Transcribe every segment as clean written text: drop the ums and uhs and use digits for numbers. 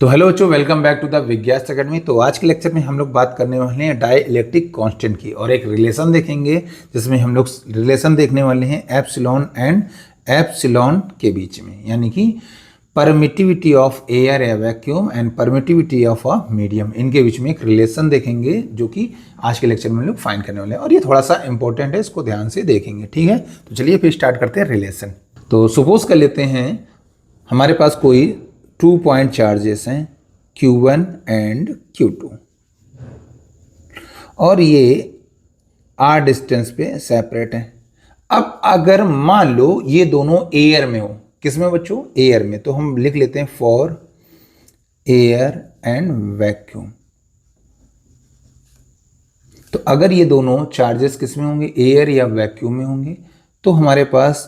तो हेलो बच्चों, welcome back to the विज्ञास एकेडमी। तो आज के लेक्चर में हम लोग बात करने वाले हैं डाइलेक्ट्रिक कांस्टेंट की और एक रिलेशन देखेंगे जिसमें हम लोग रिलेशन देखने वाले हैं एप्सिलॉन एंड एप्सिलॉन के बीच में, यानी कि परमिटिविटी ऑफ एयर या vacuum and permittivity of a medium, इनके बीच में एक रिलेशन देखेंगे जो कि आज के लेक्चर में हम लोग फाइंड करने वाले हैं और ये थोड़ा सा इंपॉर्टेंट है, इसको ध्यान से देखेंगे। ठीक है, तो चलिए फिर स्टार्ट करते हैं रिलेशन। तो सपोज कर लेते हैं हमारे पास कोई 2 पॉइंट चार्जेस हैं Q1 एंड Q2 और ये R डिस्टेंस पे सेपरेट हैं। अब अगर मान लो ये दोनों एयर में हो, किस में बच्चों? एयर में। तो हम लिख लेते हैं फॉर एयर एंड वैक्यूम। तो अगर ये दोनों चार्जेस किस में होंगे? एयर या वैक्यूम में होंगे, तो हमारे पास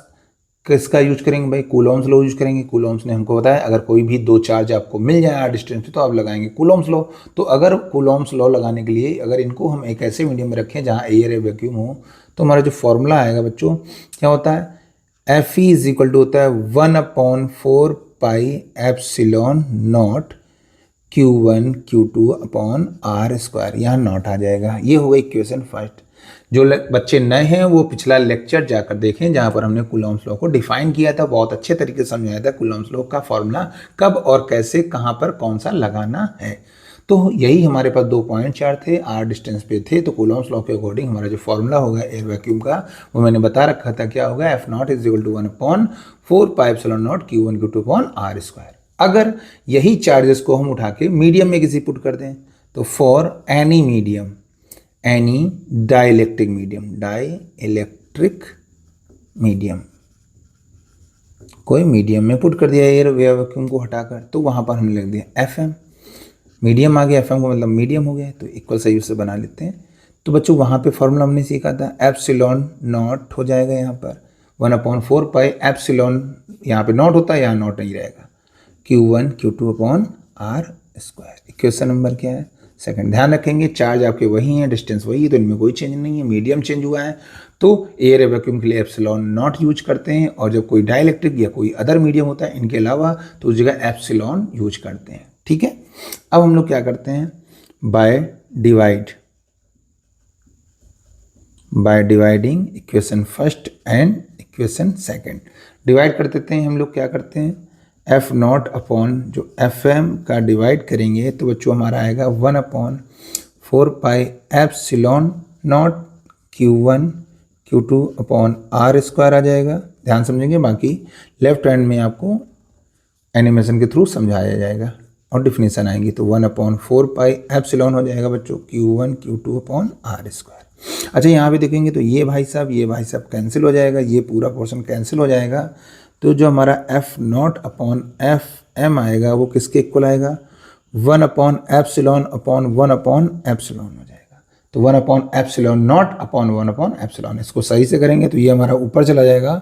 किसका यूज करेंगे भाई? कूलॉम्स लॉ यूज करेंगे। कूलॉम्स ने हमको बताया अगर कोई भी दो चार्ज आपको मिल जाए आर डिस्टेंस पे तो आप लगाएंगे कूलॉम्स लॉ। तो अगर कूलॉम्स लॉ लगाने के लिए अगर इनको हम एक ऐसे मीडियम में रखें जहाँ एयर या वैक्यूम हो, तो हमारा जो फॉर्मूला आएगा बच्चों क्या होता है? F E is equal to होता है 1/4 pi epsilon not Q1 Q2 upon R square. यहाँ नॉट आ जाएगा। ये होगा इक्वेशन फर्स्ट। जो बच्चे नए हैं वो पिछला लेक्चर जाकर देखें जहाँ पर हमने कूलॉम्स लॉ को डिफाइन किया था, बहुत अच्छे तरीके से समझाया था कूलॉम्स लॉ का फॉर्मूला कब और कैसे कहाँ पर कौन सा लगाना है। तो यही हमारे पास 2 पॉइंट चार थे, आर डिस्टेंस पे थे, तो कूलॉम्स लॉ के अकॉर्डिंग हमारा जो फॉर्मूला होगा एयर वैक्यूम का वो मैंने बता रखा था, क्या होगा? F naught is equal to 1/4 pi epsilon not Q1 Q2 upon R square. अगर यही चार्जेस को हम उठा के मीडियम में किसी पुट कर दें, तो for any medium, any dielectric medium, dielectric medium, कोई मीडियम में पुट कर दिया एयर वैक्यूम को हटाकर, तो वहाँ पर हमने लिख दिया एफ एम। मीडियम आ गया, एफ एम को मतलब मीडियम हो गया, तो इक्वल सही से बना लेते हैं। तो बच्चों वहाँ पे फॉर्मूला हमने सीखा था एप्सिलॉन नॉट हो जाएगा यहाँ पर 1/4 पाई एप्सिलॉन, यहाँ पे नॉट होता है, यहाँ नॉट नहीं रहेगा, Q1 Q2 upon R square. Equation number क्या है? सेकंड। ध्यान रखेंगे चार्ज आपके वही हैं, डिस्टेंस वही है, तो इनमें कोई चेंज नहीं है। मीडियम चेंज हुआ है तो एयर वैक्यूम के लिए एप्सिलॉन नॉट यूज करते हैं, और जब कोई डाइलेक्ट्रिक या कोई अदर मीडियम होता है इनके अलावा तो उस जगह एप्सिलॉन यूज करते हैं। ठीक है, अब हम लोग क्या करते हैं? By dividing equation first and equation second divide कर देते हैं। हम लोग क्या करते हैं? एफ नॉट अपॉन जो एफ एम का डिवाइड करेंगे तो बच्चों हमारा आएगा 1/4 pi epsilon not Q1 Q2 upon R square आ जाएगा। ध्यान समझेंगे, बाकी लेफ्ट हैंड में आपको एनिमेशन के थ्रू समझाया जाएगा और डिफिनेशन आएंगी। तो 1/4 पाई एप्सिलॉन हो जाएगा बच्चों Q1 Q2 upon R square. अच्छा, यहाँ पे देखेंगे तो ये भाई साहब कैंसिल हो जाएगा, ये पूरा पोर्शन कैंसिल हो जाएगा। तो जो हमारा F not upon F M आएगा वो किसके इक्वल आएगा? 1/एप्सिलॉन अपॉन 1/एप्सिलॉन हो जाएगा। तो 1/एप्सिलॉन नॉट अपॉन 1/एप्सिलॉन, इसको सही से करेंगे तो ये हमारा ऊपर चला जाएगा,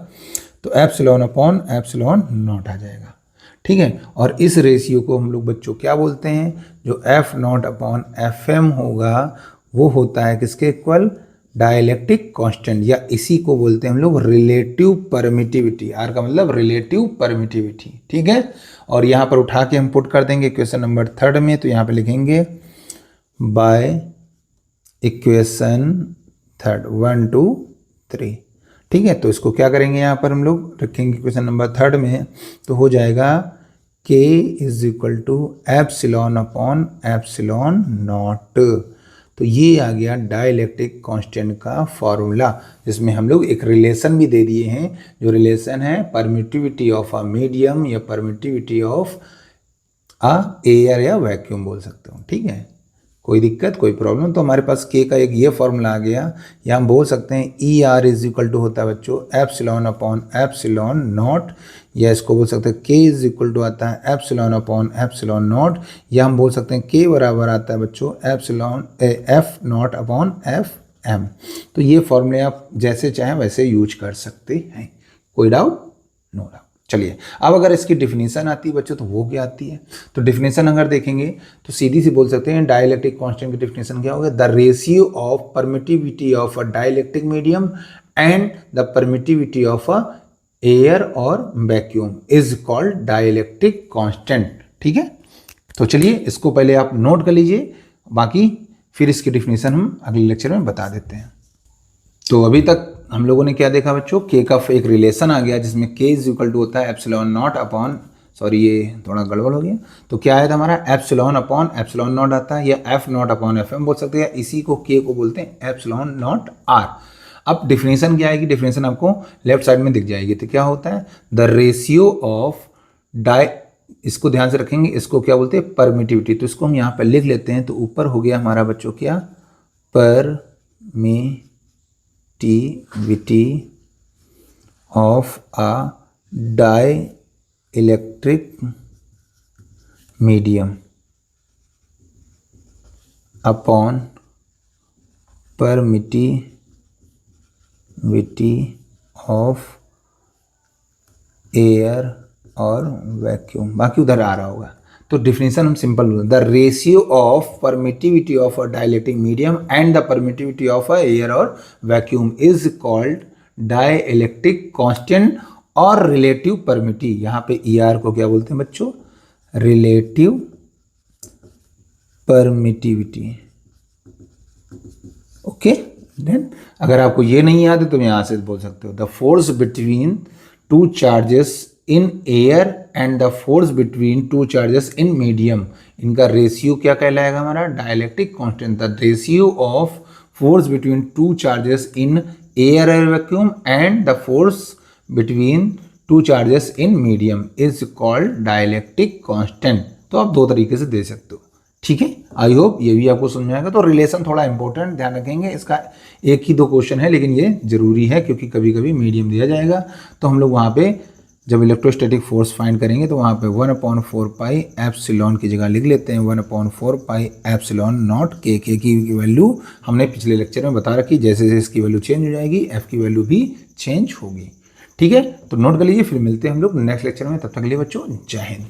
तो एप्सिलॉन अपॉन एप्सिलॉन नॉट आ जाएगा। ठीक है, और इस रेशियो को हम लोग बच्चों क्या बोलते हैं? जो F not upon F M होगा वो होता है किसके इक्वल? डाइलेक्ट्रिक कांस्टेंट, या इसी को बोलते हैं हम लोग रिलेटिव परमिटिविटी। आर का मतलब रिलेटिव परमिटिविटी। ठीक है, और यहाँ पर उठा के हम पुट कर देंगे क्वेश्चन नंबर थर्ड में, तो यहाँ पे लिखेंगे बाय इक्वेशन थर्ड 1 2 3। ठीक है, तो इसको क्या करेंगे? यहाँ पर हम लोग रखेंगे क्वेश्चन नंबर थर्ड में, तो हो जाएगा K is equal to epsilon upon epsilon naught. तो ये आ गया डाइलेक्ट्रिक कांस्टेंट का फॉर्मूला, जिसमें हम लोग एक रिलेशन भी दे दिए हैं, जो रिलेशन है परमिटिविटी ऑफ अ मीडियम या परमिटिविटी ऑफ अ एयर या वैक्यूम बोल सकते हो। ठीक है, कोई दिक्कत कोई प्रॉब्लम? तो हमारे पास के का एक ये फॉर्मूला आ गया, या हम बोल सकते हैं E R is equal to होता है बच्चों एप्सिलॉन अपॉन एप्सिलॉन नॉट, या इसको बोल सकते हैं के इज इक्वल टू आता है एप्सिलॉन अपॉन एप्सिलॉन नॉट, या हम बोल सकते हैं के बराबर आता है बच्चों epsilon F not upon F M. तो ये फॉर्मूले आप जैसे चाहें वैसे यूज कर सकते हैं, कोई डाउट? No doubt. चलिए, अब अगर इसकी डिफिनीशन आती है बच्चों तो वो क्या आती है? तो डिफिनीशन अगर देखेंगे तो सीधी सी बोल सकते हैं डाइलेक्ट्रिक कांस्टेंट की डिफिनीशन क्या होगा? The ratio of permittivity of a dielectric medium and the permittivity of a air और vacuum is called dielectric constant. ठीक है, तो चलिए इसको पहले आप नोट कर लीजिए, बाकी फिर इसकी डिफिनीशन हम अगले लेक्चर में बता देते हैं। तो अभी तक हम लोगों ने क्या देखा बच्चों, के का एक रिलेशन आ गया जिसमें के इज इक्वल टू होता है एप्सिलॉन नॉट अपॉन, सॉरी ये थोड़ा गड़बड़ हो गया, तो क्या आया था हमारा एप्सिलॉन अपॉन एप्सिलॉन नॉट आता है, या F not upon F M बोल सकते हैं, इसी को के को बोलते हैं एप्सिलॉन नॉट आर। अब डिफिनेशन क्या आएगी, डिफिनेशन आपको लेफ्ट साइड में दिख जाएगी। तो क्या होता है, द रेशियो ऑफ इसको ध्यान से रखेंगे, इसको क्या बोलते हैं परमिटिविटी, तो इसको हम यहाँ पर लिख लेते हैं। तो ऊपर हो गया हमारा बच्चों क्या, permittivity of a dielectric medium upon permittivity of air और वैक्यूम, बाकी उधर आ रहा होगा। तो डिफिनेशन हम simple, the ratio of permittivity of a dielectric medium and the permittivity of a air और vacuum is called dielectric constant और रिलेटिव परमिटी। यहाँ पे ई आर को क्या बोलते हैं बच्चों, रिलेटिव परमिटिविटी। ओके, देन अगर आपको ये नहीं याद है तो यहाँ से बोल सकते हो, the force between two charges in air and the force between two charges in medium, इनका रेशियो क्या कहलाएगा हमारा, dielectric constant. The ratio of force between two charges in air और vacuum and the force between two charges in medium is called dielectric constant. तो आप दो तरीके से दे सकते हो, ठीक है। आई होप ये भी आपको समझ में आएगा। तो रिलेशन थोड़ा इंपॉर्टेंट ध्यान रखेंगे, इसका एक ही दो क्वेश्चन है लेकिन ये जरूरी है क्योंकि कभी कभी मीडियम दिया जाएगा तो हम लोग वहाँ पे जब इलेक्ट्रोस्टैटिक फोर्स फाइंड करेंगे तो वहाँ पे 1/4 पाई एप्सिलॉन की जगह लिख लेते हैं 1/4 पाई एप्सिलॉन नॉट के की वैल्यू हमने पिछले लेक्चर में बता रखी। जैसे जैसे इसकी वैल्यू चेंज हो जाएगी एफ की वैल्यू भी चेंज होगी, ठीक है। तो नोट कर लीजिए, फिर मिलते हैं हम लोग नेक्स्ट लेक्चर में, तब तक के लिए बच्चों जय हिंद।